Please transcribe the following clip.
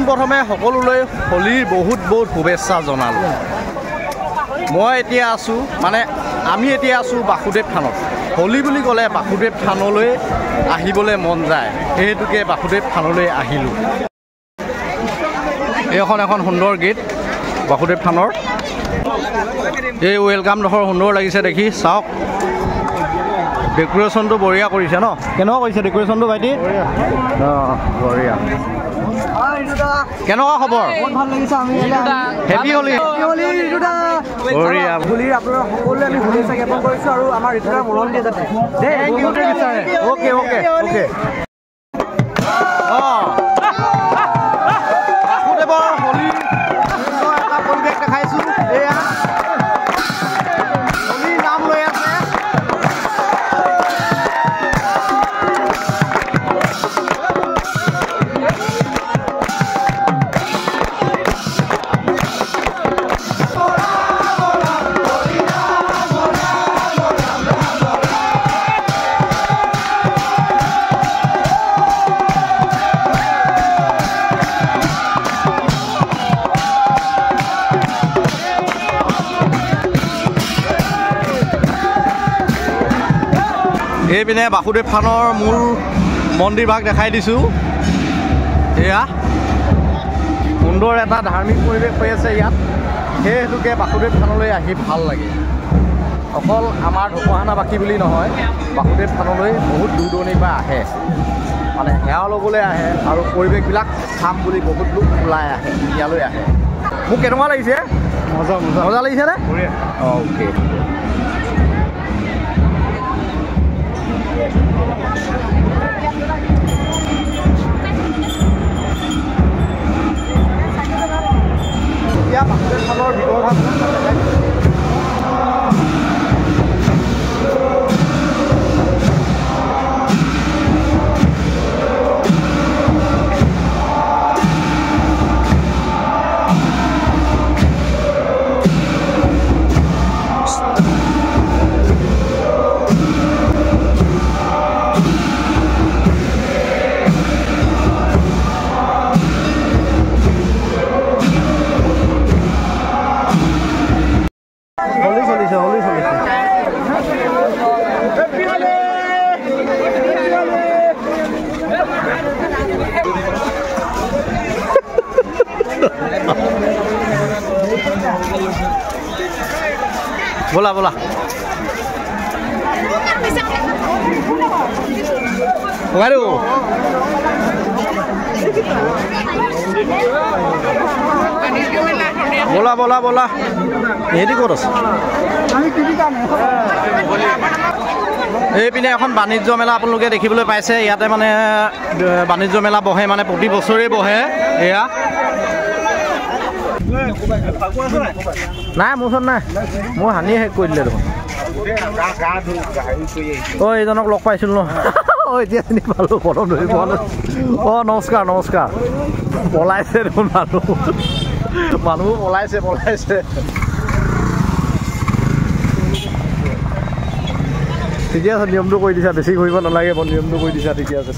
পোনপ্ৰথমে সকলোলৈ হোলীৰ বহুত শুভেচ্ছা জনালোঁ। মই এতিয়া আছোঁ আমি এতিয়া আছোঁ বাসুদেৱ থানত। হোলী বুলি ক'লে বাসুদেৱ থানলৈ আহিবলৈ মন যায়, সেইহেতুকে বাসুদেৱ থানলৈ আহিলোঁ। এইখন এখন সুন্দৰ গেট বাসুদেৱ থানৰ। এই ৱেলকামডোখৰ সুন্দৰ লাগিছে দেখি, চাওক ডেক'ৰেশ্যনটো বঢ়িয়া কৰিছে ন? কেনেকুৱা কৰিছে ডেক'ৰেশ্যনটো ভাইটি? অঁ বঢ়িয়া। কেনেকুৱা খবৰ? হেপী হোলী। বঢ়িয়া। হোলীৰ আপোনাৰ সকলোৱে আমি শুভেচ্ছা জ্ঞাপন কৰিছোঁ আৰু আমাৰ ঋতুৰাগ মৰম দিয়ে যাতে। Okay okay okay. অঁ বাসুদেৱৰ হোলী এটা পৰিৱেশ দেখাইছোঁ। এয়া হোলীৰ নাম লৈ আছে। এইপিনে বাসুদেৱ থানৰ মূল মন্দিৰভাগ দেখাই দিছোঁ। এয়া সুন্দৰ এটা ধাৰ্মিক পৰিৱেশ হৈ আছে ইয়াত, সেই হেতুকে বাসুদেৱ থানলৈ আহি ভাল লাগে। অকল আমাৰ ঢকুৱাখানাবাসী বুলি নহয়, বাসুদেৱ থানলৈ বহুত দূৰ দূৰণিৰ পৰা আহে, সেৱা ল'বলৈ আহে আৰু পৰিৱেশবিলাক চাম বুলি বহুত লোক ওলাই আহে, ইয়ালৈ আহে। মোক কেনেকুৱা লাগিছে? মজা লাগিছেনে? অ'কে। এতিয়া বাসুদেৱ থানৰ ভিতৰ ভাগ बोला बोला बोला बोला बोला हेरी ক'ত আছে? এইপিনে এখন বাণিজ্য মেলা আপোনালোকে দেখিবলৈ পাইছে। ইয়াতে বাণিজ্য মেলা বহে, প্ৰতি বছৰেই বহে। এয়া নাই মোৰ ওচৰত নাই, মই হানিয়ে শেষ কৰি দিলে দেখোন। অঁ এইজনক লগ পাইছিলোঁ ন? অঁ এতিয়া চিনি পালোঁ, প্ৰথম ধৰি পোৱা নাই। অঁ নমস্কাৰ নমস্কাৰ। পলাইছে দেখোন মানুহবোৰ পলাইছে। ঠিকে আছে, নিয়মটো কৰি দিছা, বেছি ঘূৰিব নালাগে, নিয়মটো কৰি দিছা, ঠিকে আছে।